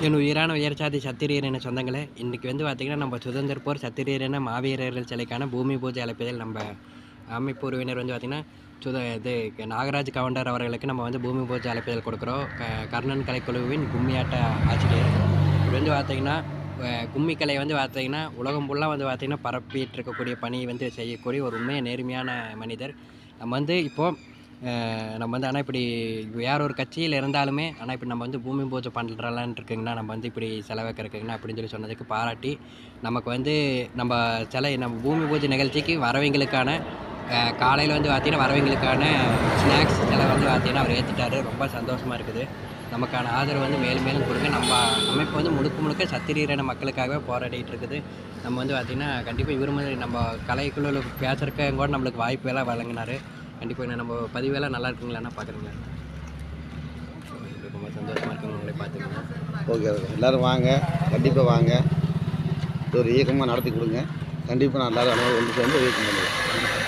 என் உயிரான உயர்சாதி சத்திரியர் என சொந்தங்களே, இன்றைக்கி வந்து பார்த்திங்கன்னா நம்ம சுதந்திர போர் சத்திரியர் என மாவீரர்கள் சிலைக்கான பூமி பூஜை அழைப்பதில் நம்ம அமைப்பு உறவினர் வந்து பார்த்திங்கன்னா இது நாகராஜ் கவுண்டர் அவர்களுக்கு நம்ம வந்து பூமி பூஜை அழைப்பதில் கொடுக்குறோம். கர்ணன் கலைக்குழுவின் கும்மியாட்ட ஆசிரியர். இது வந்து பார்த்திங்கன்னா கும்மிக்கலை வந்து பார்த்திங்கன்னா உலகம் ஃபுல்லாக வந்து பார்த்திங்கன்னா பரப்பிட்டு இருக்கக்கூடிய பணி வந்து செய்யக்கூடிய ஒரு உண்மையை நேர்மையான மனிதர். நம்ம வந்து இப்போது நம்ம வந்து ஆனால் இப்படி வேற ஒரு கட்சியில் இருந்தாலுமே ஆனால் இப்படி நம்ம வந்து பூமி பூஜை பண்ணுறலான்னு இருக்குங்கண்ணா, நம்ம வந்து இப்படி செலவைக்கிறதுக்குங்கண்ணா அப்படின்னு சொல்லி சொன்னதுக்கு பாராட்டி நமக்கு வந்து நம்ம பூமி பூஜை நிகழ்ச்சிக்கு வரவங்களுக்கான காலையில் வந்து பார்த்திங்கன்னா வரவங்களுக்கான ஸ்நாக்ஸ் செலவு வந்து பார்த்திங்கன்னா அவர் ஏற்றுட்டார். ரொம்ப சந்தோஷமாக இருக்குது. நமக்கான ஆதரவு வந்து மேலும் மேலும் கொடுங்க. நம்ம அமைப்பு வந்து முழுக்க சத்திரியரான மக்களுக்காகவே போராடிட்டு இருக்குது. நம்ம வந்து பார்த்திங்கன்னா கண்டிப்பாக இவர் மாதிரி நம்ம கலைக்குழுவில் பேசுகிறக்க கூட நம்மளுக்கு வாய்ப்பு எல்லாம் வழங்கினார். கண்டிப்பாக நம்ம பதிவெல்லாம் நல்லா இருக்குங்களாண்ணா பார்க்குறீங்களா? ரொம்ப சந்தோஷமாக இருக்குங்க உங்களை பார்த்துக்கோங்க. ஓகே எல்லோரும் வாங்க, கண்டிப்பாக வாங்க. இது ஒரு இயக்கமாக நடத்தி கொடுங்க. கண்டிப்பாக நான் எல்லோரும் வந்து சேர்ந்து இயக்கம் பண்ணுவேன்.